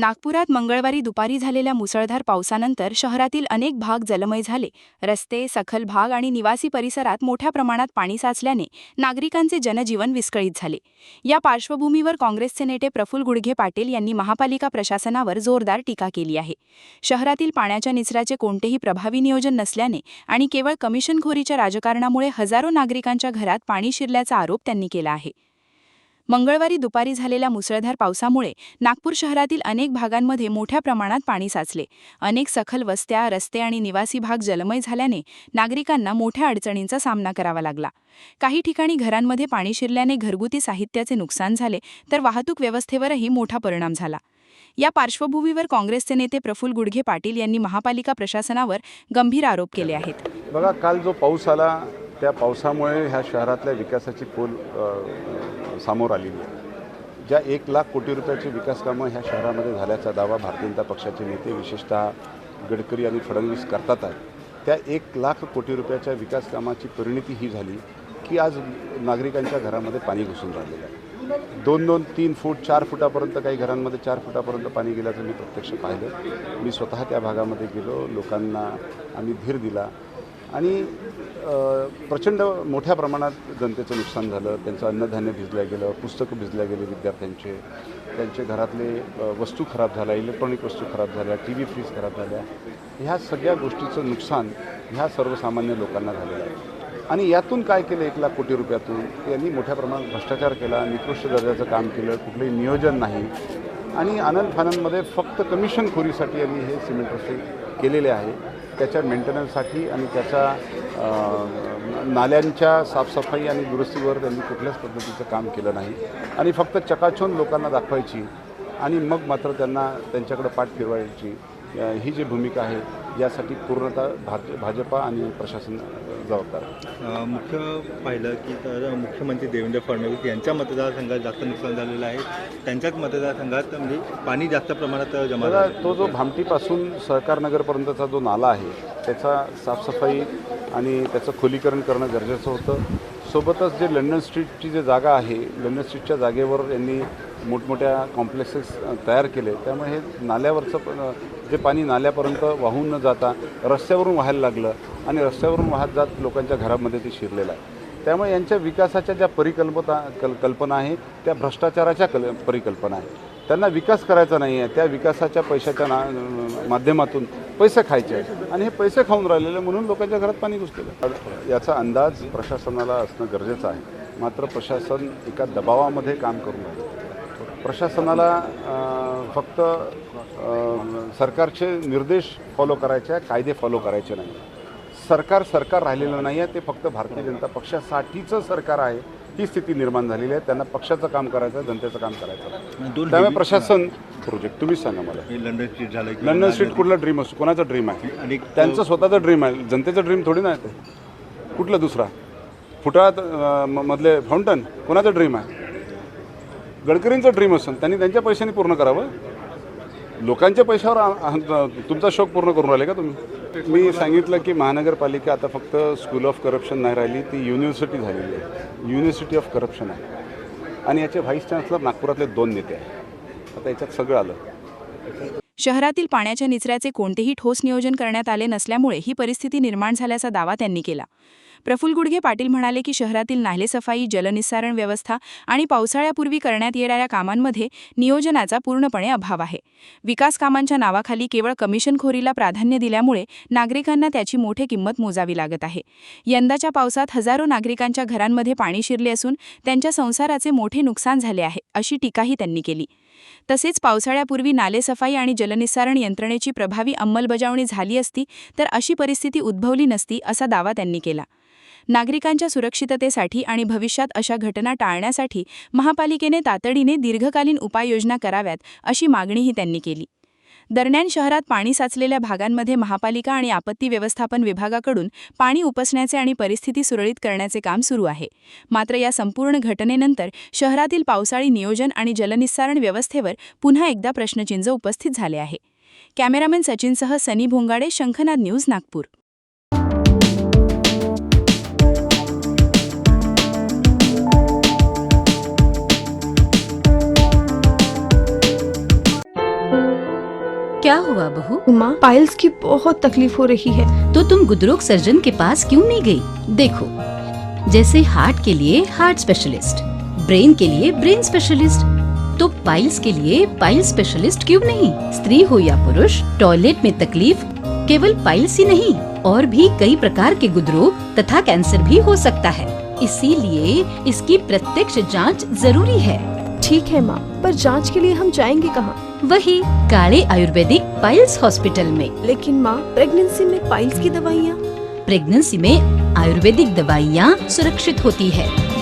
नागपुरात मंगळवारी दुपारी झालेल्या मुसळधार पावसानंतर शहरातील अनेक भाग जलमय झाले. रस्ते, सखल भाग आणि निवासी परिसरात मोठ्या प्रमाणात पाणी साचल्याने नागरिकांचे जनजीवन विस्कळीत झाले. या पार्श्वभूमीवर काँग्रेसचे नेते प्रफुल्ल गुडघे पाटील यांनी महापालिका प्रशासनावर जोरदार टीका केली आहे. शहरातील पाण्याच्या निचऱ्याचे कोणतेही प्रभावी नियोजन नसल्याने आणि केवळ कमिशनखोरीच्या राजकारणामुळे हजारो नागरिकांच्या घरात पाणी शिरल्याचा आरोप त्यांनी केला आहे. मंगळवारी दुपारी झालेल्या मुसळधार पावसामुळे नागपूर शहरातील अनेक भागांमध्ये मोठ्या प्रमाणात पाणी साचले. अनेक सखल वस्त्या, रस्ते आणि निवासी भाग जलमय झाल्याने नागरिकांना मोठ्या अडचणींचा सामना करावा लागला. काही ठिकाणी घरांमध्ये पाणी शिरल्याने घरगुती साहित्याचे नुकसान झाले, तर वाहतूक व्यवस्थेवरही मोठा परिणाम झाला. या पार्श्वभूमीवर काँग्रेसचे नेते प्रफुल्ल गुडघे पाटील यांनी महापालिका प्रशासनावर गंभीर आरोप केले आहेत. बघा, काल जो पाऊस आला त्या पावसामुळे ह्या शहरातल्या विकासाची पोल समोर आलेली आहे. ज्या 1 लाख कोटी रुपयाची विकास कामं ह्या शहरामध्ये झाल्याचा दावा भारतीय जनता पक्षाचे नेते विशेषतः गडकरी आणि फडणवीस करतात आहेत. त्या 1 लाख कोटी रुपयाच्या विकास कामाची परिणती ही झाली की आज नागरिकांच्या घरामध्ये पाणी घुसून राहिलेलं आहे. 2-2, 3 फूट, 4 फुटापर्यंत, काही घरांमध्ये 4 फुटापर्यंत पाणी गेल्याचं मी प्रत्यक्ष पाहिलं. मी स्वतः त्या भागामध्ये गेलो, लोकांना आम्ही धीर दिला आणि प्रचंड मोठ्या प्रमाणात जनतेचं नुकसान झालं. त्यांचं अन्नधान्य भिजलं गेलं, पुस्तकं भिजल्या गेले विद्यार्थ्यांचे, त्यांचे घरातले वस्तू खराब झाल्या, इलेक्ट्रॉनिक वस्तू खराब झाल्या, TV फ्रीज खराब झाल्या. ह्या सगळ्या गोष्टीचं नुकसान ह्या सर्वसामान्य लोकांना झालेलं आहे. आणि यातून काय केलं 1 लाख कोटी रुपयातून? यांनी मोठ्या प्रमाणात भ्रष्टाचार केला, निकृष्ट दर्जाचं काम केलं, कुठलंही नियोजन नाही आणि आनंद-फानंदमध्ये फक्त कमिशनखोरीसाठी यांनी हे सिमेंट रस्ते केलेले आहे. त्याच्या मेंटेनन्ससाठी आणि त्याच्या नाल्यांच्या साफसफाई आणि दुरुस्तीवर त्यांनी कुठल्याच पद्धतीचं काम केलं नाही आणि फक्त चकाचौंध लोकांना दाखवायची आणि मग मात्र त्यांच्याकडे पाठ फिरवायची, ही जी भूमिका आहे यासाठी पूर्णतः भाजपा आणि प्रशासन जबाबदार आहे. मुख्य पाहिलं की तर मुख्यमंत्री देवेंद्र फडणवीस यांच्या मतदारसंघात जास्त नुकसान झालेलं आहे. त्यांच्याच मतदारसंघात म्हणजे पाणी जास्त प्रमाणात जमा झालं. तो जो भामटीपासून सहकारनगरपर्यंतचा जो नाला आहे त्याचा साफसफाई आणि त्याचं खोलीकरण करणं गरजेचं होतं. सोबतच जे लंडन स्ट्रीटची जी जागा आहे, लंडन स्ट्रीटच्या जागेवर यांनी मोठमोठ्या कॉम्प्लेक्सेस तयार केले. त्यामुळे हे नाल्यावरचं जे पाणी नाल्यापर्यंत वाहून न जाता रस्त्यावरून व्हायला लागलं आणि रस्त्यावरून वाहत जात लोकांच्या घरामध्ये ते शिरलेलं आहे. त्यामुळे यांच्या विकासाच्या ज्या कल्पना आहे त्या भ्रष्टाचाराच्या परिकल्पना आहे. त्यांना विकास करायचा नाही आहे, त्या विकासाच्या पैशाच्या माध्यमातून पैसे खायचे आहेत आणि हे पैसे खाऊन राहिलेले म्हणून लोकांच्या घरात पाणी घुसलेलं. याचा अंदाज प्रशासनाला असणं गरजेचं आहे. मात्र प्रशासन एका दबावामध्ये काम करून राहिलं. प्रशासनाला फक्त सरकारचे निर्देश फॉलो करायचे आहे, कायदे फॉलो करायचे नाही. सरकार राहिलेलं नाही आहे, ते फक्त भारतीय जनता पक्षासाठीचं सरकार आहे. ही स्थिती निर्माण झालेली आहे. त्यांना पक्षाचं काम करायचं आहे, जनतेचं काम करायचं आहे. त्यामुळे प्रशासन प्रोजेक्ट तुम्ही सांगा मला. लंडन स्ट्रीट झालं, लंडन स्ट्रीट कुठला ड्रीम असतो? कोणाचा ड्रीम आहे? आणि त्यांचं स्वतःचं ड्रीम आहे, जनतेचं ड्रीम थोडी नाही. ते कुठलं दुसरा फुटाळ्यात मधले फाउंटन कोणाचं ड्रीम आहे? गडकरींचं ड्रीम असेल, त्यांनी त्यांच्या पैशाने पूर्ण करावं. लोकांच्या पैशावर तुमचा शौक पूर्ण करून राहिले का तुम्ही? मी सांगितलं की महानगरपालिका आता फक्त स्कूल ऑफ करप्शन नाही राहिली, ती युनिव्हर्सिटी झालेली आहे. युनिव्हर्सिटी ऑफ करप्शन आहे आणि याचे व्हाईस चान्सलर नागपुरातले 2 नेते आहेत. आता याच्यात सगळं आलं. शहरातील पाण्याच्या निचऱ्याचे कोणतेही ठोस नियोजन करण्यात आले नसल्यामुळे ही परिस्थिती निर्माण झाल्याचा दावा त्यांनी केला. प्रफुल्ल गुडघे पाटील म्हणाले की शहरातील नालेसफाई, जलनिस्सारण व्यवस्था आणि पावसाळ्यापूर्वी करण्यात येणाऱ्या कामांमध्ये नियोजनाचा पूर्णपणे अभाव आहे. विकास कामांच्या नावाखाली केवळ कमिशनखोरीला प्राधान्य दिल्यामुळे नागरिकांना त्याची मोठी किंमत मोजावी लागत आहे. यंदाच्या पावसात हजारो नागरिकांच्या घरांमध्ये पाणी शिरले असून त्यांच्या संसाराचे मोठे नुकसान झाले आहे, अशी टीकाही त्यांनी केली. तसेच पावसाळ्यापूर्वी नालेसफाई आणि जलनिस्सारण यंत्रणेची प्रभावी अंमलबजावणी झाली असती तर अशी परिस्थिती उद्भवली नसती, असा दावा त्यांनी केला. नागरिकांच्या सुरक्षिततेसाठी आणि भविष्यात अशा घटना टाळण्यासाठी महापालिकेने तातडीने दीर्घकालीन उपाययोजना कराव्यात, अशी मागणीही त्यांनी केली. दरम्यान शहरात पाणी साचलेल्या भागांमध्ये महापालिका आणि आपत्ती व्यवस्थापन विभागाकडून पाणी उपसण्याचे आणि परिस्थिती सुरळीत करण्याचे काम सुरू आहे. मात्र या संपूर्ण घटनेनंतर शहरातील पावसाळी नियोजन आणि जलनिस्सारण व्यवस्थेवर पुन्हा एकदा प्रश्नचिन्ह उपस्थित झाले आहे. कॅमेरामॅन सचिनसह सनी भोंगाडे, शंखनाद न्यूज, नागपूर. हुआ बहू? माँ, पाइल्स की बहुत तकलीफ हो रही है। तो तुम गुदरोग सर्जन के पास क्यों नहीं गई? देखो, जैसे हार्ट के लिए हार्ट स्पेशलिस्ट, ब्रेन के लिए ब्रेन स्पेशलिस्ट, तो पाइल्स के लिए पाइल्स स्पेशलिस्ट क्यों नहीं? स्त्री हो या पुरुष, टॉयलेट में तकलीफ केवल पाइल्स ही नहीं, और भी कई प्रकार के गुदरोग तथा कैंसर भी हो सकता है। इसीलिए इसकी प्रत्यक्ष जांच जरूरी है। ठीक है माँ, पर जांच के लिए हम जाएंगे कहाँ? वही काले आयुर्वेदिक पाइल्स हॉस्पिटल में। लेकिन माँ, प्रेगनेंसी में पाइल्स की दवाइयाँ? प्रेगनेंसी में आयुर्वेदिक दवाइयाँ सुरक्षित होती है।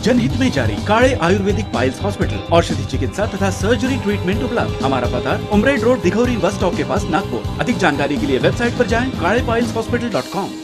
जनहित में जारी काड़े आयुर्वेदिक पाइल्स हॉस्पिटल, औषधि चिकित्सा तथा सर्जरी ट्रीटमेंट उपलब्ध। हमारा पता उमरेड रोड, दिघौरी बस स्टॉप के पास, नागपुर। अधिक जानकारी के लिए वेबसाइट पर जाएं kadepailshhospital.com।